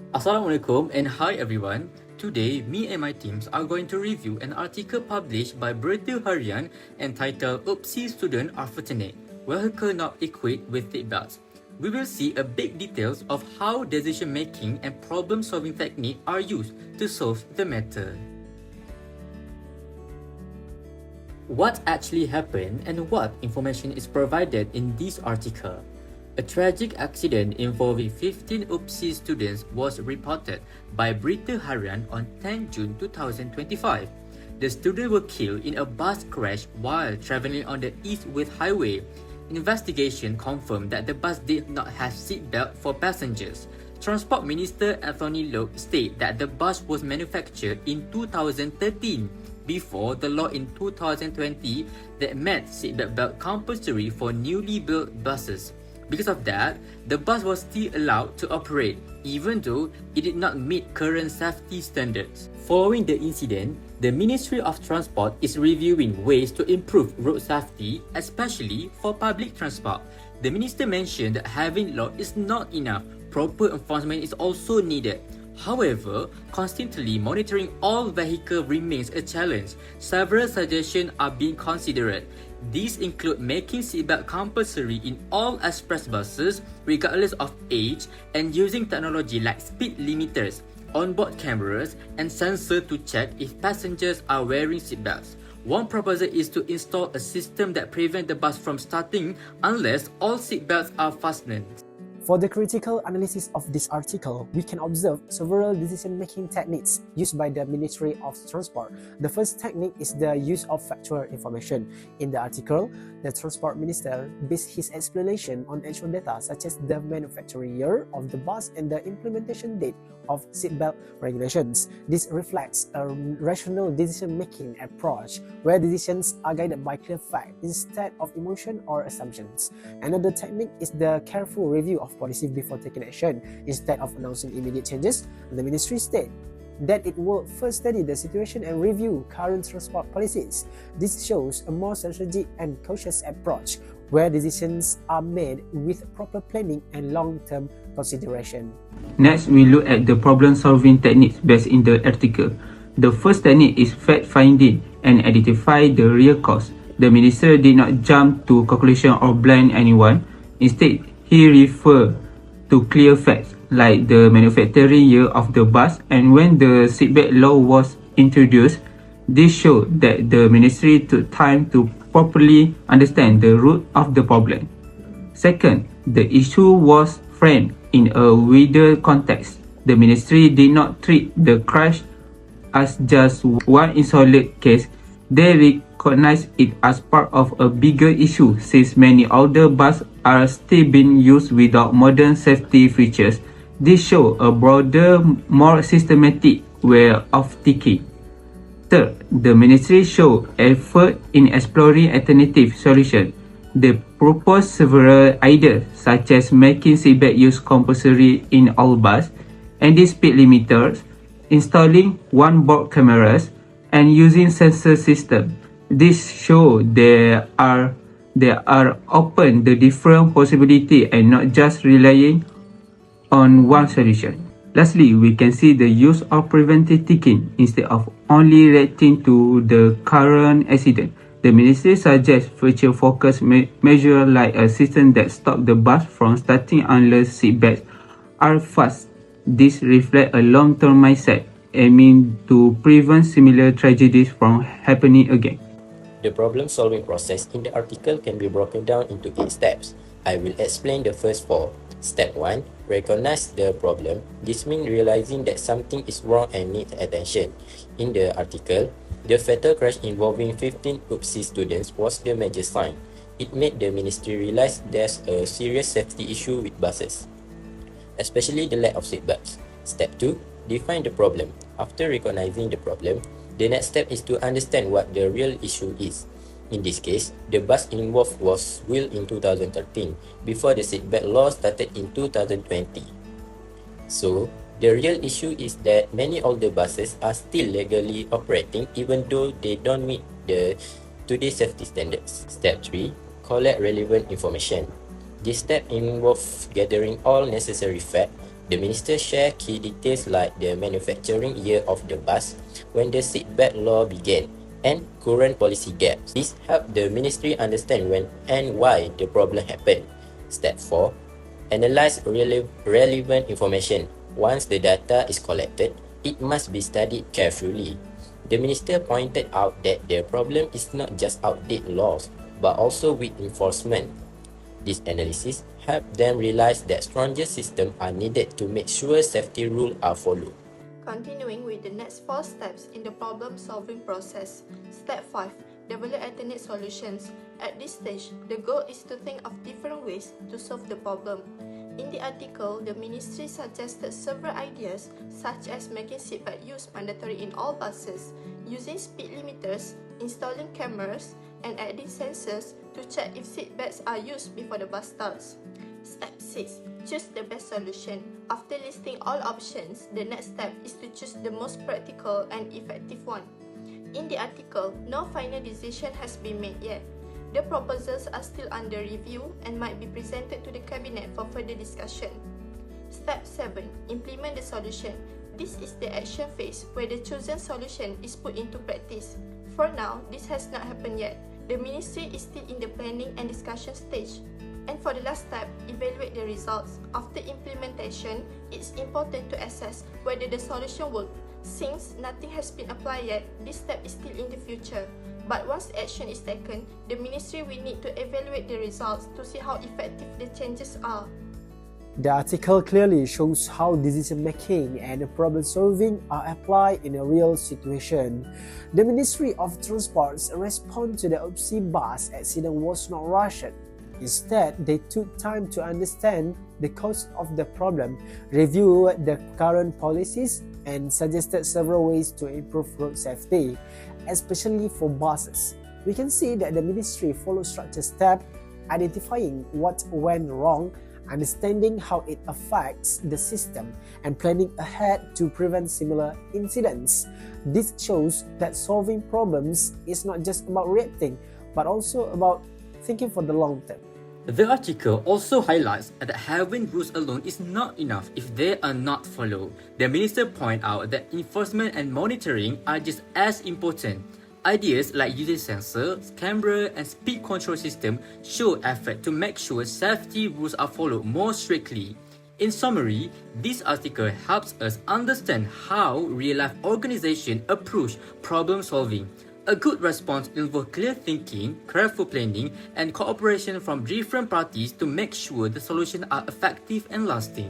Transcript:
Assalamualaikum and hi everyone. Today, me and my teams are going to review an article published by Berita Harian entitled OBC Student Are Fortunate, Vehicle Not Equipped with Seatbelts. We will see a big details of how decision making and problem solving techniques are used to solve the matter. What actually happened and what information is provided in this article? A tragic accident involving 15 UPSI students was reported by Berita Harian on 10 June 2025. The students were killed in a bus crash while traveling on the East-West Highway. Investigation confirmed that the bus did not have seatbelt for passengers. Transport Minister Anthony Loke stated that the bus was manufactured in 2013 before the law in 2020 that made seatbelt belt compulsory for newly built buses. Because of that, the bus was still allowed to operate, even though it did not meet current safety standards. Following the incident, the Ministry of Transport is reviewing ways to improve road safety, especially for public transport. The minister mentioned that having law is not enough, proper enforcement is also needed. However, constantly monitoring all vehicles remains a challenge. Several suggestions are being considered. These include making seatbelt compulsory in all express buses, regardless of age, and using technology like speed limiters, onboard cameras, and sensors to check if passengers are wearing seatbelts. One proposal is to install a system that prevents the bus from starting unless all seatbelts are fastened. For the critical analysis of this article, we can observe several decision-making techniques used by the Ministry of Transport. The first technique is the use of factual information. In the article, the Transport Minister based his explanation on actual data such as the manufacturing year of the bus and the implementation date of seatbelt regulations. This reflects a rational decision-making approach where decisions are guided by clear fact instead of emotion or assumptions. Another technique is the careful review of policy before taking action. Instead of announcing immediate changes, the ministry stated that it will first study the situation and review current transport policies. This shows a more strategic and cautious approach where decisions are made with proper planning and long-term consideration. Next, we look at the problem-solving techniques based in the article. The first technique is fact-finding and identify the real cause. The minister did not jump to conclusion or blame anyone. Instead, he referred to clear facts like the manufacturing year of the bus and when the seatbelt law was introduced. This showed that the ministry took time to properly understand the root of the problem. Second, the issue was framed in a wider context. The ministry did not treat the crash as just one isolated case. They recognized it as part of a bigger issue since many older buses are still being used without modern safety features. This shows a broader, more systematic way of thinking. Third, the ministry showed effort in exploring alternative solutions. They proposed several ideas such as making seatbelt use compulsory in all buses, anti-speed limiters, installing onboard cameras, and using sensor system. This shows they are open the different possibility and not just relying on one solution. Lastly, we can see the use of preventive thinking instead of only reacting to the current accident. The ministry suggests future-focused measures like a system that stops the bus from starting unless seatbelts are fast. This reflects a long-term mindset aiming to prevent similar tragedies from happening again. The problem-solving process in the article can be broken down into 8 steps. I will explain the first 4. Step 1. Recognize the problem. This means realizing that something is wrong and needs attention. In the article, the fatal crash involving 15 UPSI students was the major sign. It made the ministry realize there's a serious safety issue with buses, especially the lack of seatbelts. Step 2. Define the problem. After recognizing the problem, the next step is to understand what the real issue is. In this case, the bus involved was built in 2013, before the seatbelt law started in 2020. So, the real issue is that many older buses are still legally operating even though they don't meet the today's safety standards. Step 3. Collect relevant information. This step involves gathering all necessary facts, The minister shared key details like the manufacturing year of the bus, when the seatbelt law began, and current policy gaps. This helped the ministry understand when and why the problem happened. Step 4. Analyze relevant information. Once the data is collected, it must be studied carefully. The minister pointed out that the problem is not just outdated laws, but also weak enforcement. This analysis helped them realize that stronger systems are needed to make sure safety rules are followed. Continuing with the next 4 steps in the problem-solving process. Step 5. Develop alternate solutions. At this stage, the goal is to think of different ways to solve the problem. In the article, the ministry suggested several ideas such as making seatbelt use mandatory in all buses, using speed limiters, installing cameras, and adding sensors to check if seatbelts are used before the bus starts. Step 6. Choose the best solution. After listing all options, the next step is to choose the most practical and effective one. In the article, no final decision has been made yet. The proposals are still under review and might be presented to the Cabinet for further discussion. Step 7. Implement the solution. This is the action phase where the chosen solution is put into practice. For now, this has not happened yet. The ministry is still in the planning and discussion stage. And for the last step, evaluate the results. After implementation, it's important to assess whether the solution worked. Since nothing has been applied yet, this step is still in the future. But once action is taken, the ministry will need to evaluate the results to see how effective the changes are. The article clearly shows how decision-making and problem-solving are applied in a real situation. The Ministry of Transport's response to the OBC bus accident was not rushed. Instead, they took time to understand the cause of the problem, review the current policies, and suggested several ways to improve road safety, especially for buses. We can see that the ministry followed structured steps, identifying what went wrong, understanding how it affects the system, and planning ahead to prevent similar incidents. This shows that solving problems is not just about reacting, but also about thinking for the long term. The article also highlights that having rules alone is not enough if they are not followed. The minister pointed out that enforcement and monitoring are just as important. Ideas like using sensors, camera, and speed control system show effort to make sure safety rules are followed more strictly. In summary, this article helps us understand how real-life organizations approach problem solving. A good response involves clear thinking, careful planning, and cooperation from different parties to make sure the solutions are effective and lasting.